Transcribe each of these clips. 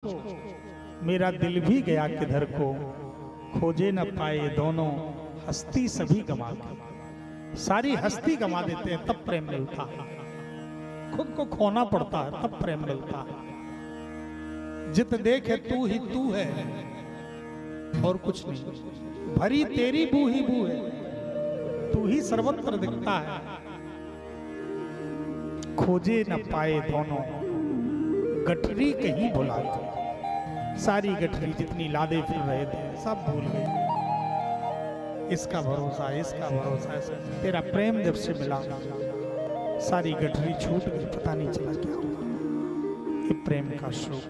मेरा दिल भी गया किधर को, खोजे न पाए दोनों हस्ती सभी गमा के। सारी हस्ती गमा देते हैं तब प्रेम मिलता है, खुद को खोना पड़ता है तब प्रेम मिलता है। जित देखे तू ही तू है और कुछ नहीं, भरी तेरी बू ही बू है, तू ही सर्वत्र दिखता है। खोजे न पाए दोनों गठरी कहीं भुला के, सारी गठरी जितनी लादे फिर रहे थे सब भूल गए। इसका भरोसा तेरा प्रेम जब से मिला सारी गठरी छूट गई, पता नहीं चला क्या हुआ। ये प्रेम का शोक,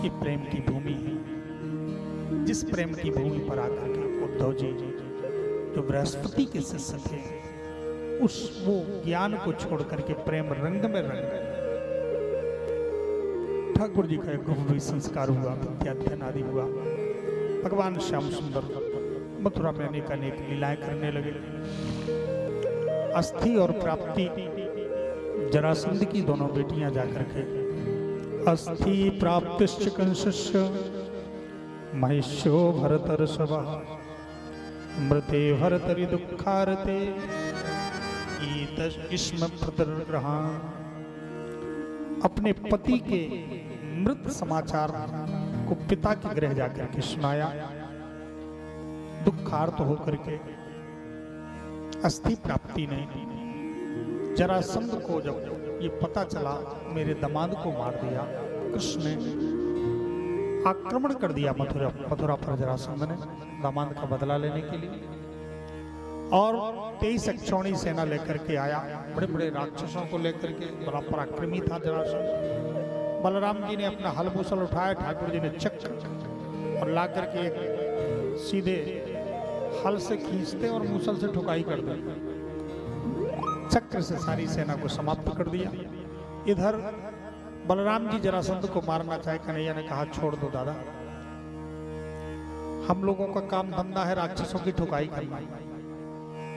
ये प्रेम की भूमि है। जिस प्रेम की भूमि पर आकर के उद्धव जी जो बृहस्पति के शिष्य थे, उस वो ज्ञान को छोड़ करके प्रेम रंग में रंग गए। ठाकुर जी का एक गंभीर संस्कार हुआ, विद्याध्ययन आदि हुआ। भगवान श्याम सुंदर मथुरा में अनेक अनेक लीलाएं करने लगे। अस्थि और प्राप्ति जरासंध की दोनों बेटियां जाकर के, अस्थि प्राप्तिश्च कंसस्य महिष्यो भरतर्षभा मृते भरतरि दुःखारते ईतस्म प्रतर्ग्रहान्। अपने पति के मृत समाचार को पिता के गृह जाकर के सुनाया। दुखार्त होकर के अस्थि प्राप्ति ने जरासंध को जब ये पता चला मेरे दामाद को मार दिया, कृष्ण ने आक्रमण कर दिया मथुरा पर जरासंध ने दामाद का बदला लेने के लिए। और 23 अक्षौणी सेना लेकर के आया, बड़े बड़े राक्षसों को लेकर के। बड़ा पराक्रमी था जरासंध। बलराम जी ने अपना हल मूसल उठाया, ठाकुर जी ने चक्र और ला करके एक सीधे हल से खींचते और मूसल से ठुकाई कर दे, चक्र से सारी सेना को समाप्त कर दिया। इधर बलराम जी जरासंध को मारना चाहे, कन्हैया ने कहा छोड़ दो दादा, हम लोगों का काम धंधा है राक्षसों की ठुकाई करना,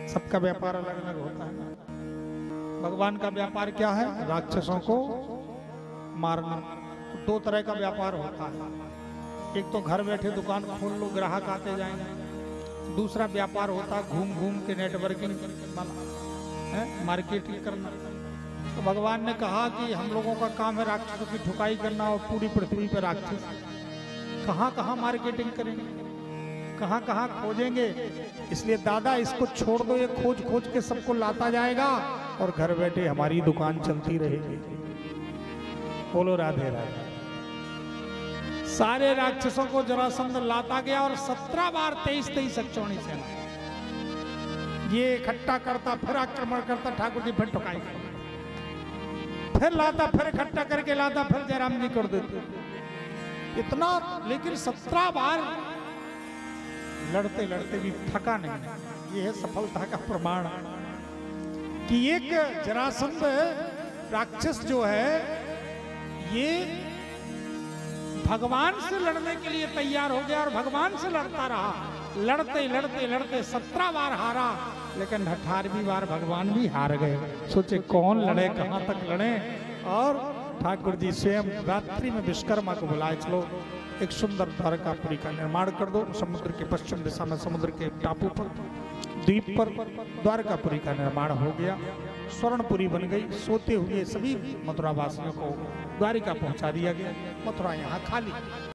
सबका व्यापार अलग अलग होता है। भगवान का व्यापार क्या है? राक्षसों को मारना। तो 2 तरह का व्यापार होता है, एक तो घर बैठे दुकान खोल लो, ग्राहक आते जाएंगे। दूसरा व्यापार होता है घूम घूम के नेटवर्किंग, मार्केटिंग करना। तो भगवान ने कहा कि हम लोगों का काम है राक्षसों की ठुकाई करना, और पूरी पृथ्वी पर राक्षस कहाँ कहाँ मार्केटिंग करेंगे, कहाँ कहाँ खोजेंगे। इसलिए दादा इसको छोड़ दो, ये खोज खोज के सबको लाता जाएगा और घर बैठे हमारी दुकान चलती रहेगी। बोलो राधे राधे। सारे राक्षसों को जरासंध लाता गया और 17 बार 23 अक्षौणी सेना ये इकट्ठा करता, फिर आक्रमण करता, ठाकुर जी फिर ठुकाई करता, फिर लाता, फिर इकट्ठा करके लाता, फिर जयराम जी कर देते। इतना, लेकिन 17 बार लड़ते लड़ते भी थका नहीं। यह है सफलता का प्रमाण कि एक जरासंध राक्षस जो है ये भगवान से लड़ने के लिए तैयार हो गया और भगवान से लड़ता रहा। लड़ते लड़ते लड़ते 17 बार हारा, लेकिन 18वीं बार भगवान भी हार गए। सोचे कौन लड़े, कहां तक लड़े। और ठाकुर जी स्वयं रात्रि में विश्वकर्मा को बुलाए, चलो एक सुंदर द्वारकापुरी का निर्माण कर दो। समुद्र के पश्चिम दिशा में, समुद्र के टापू पर, द्वीप पर द्वारकापुरी का निर्माण हो गया। स्वर्णपुरी बन गई। सोते हुए सभी मथुरा वासियों को द्वारिका पहुंचा दिया गया। मथुरा यहाँ खाली।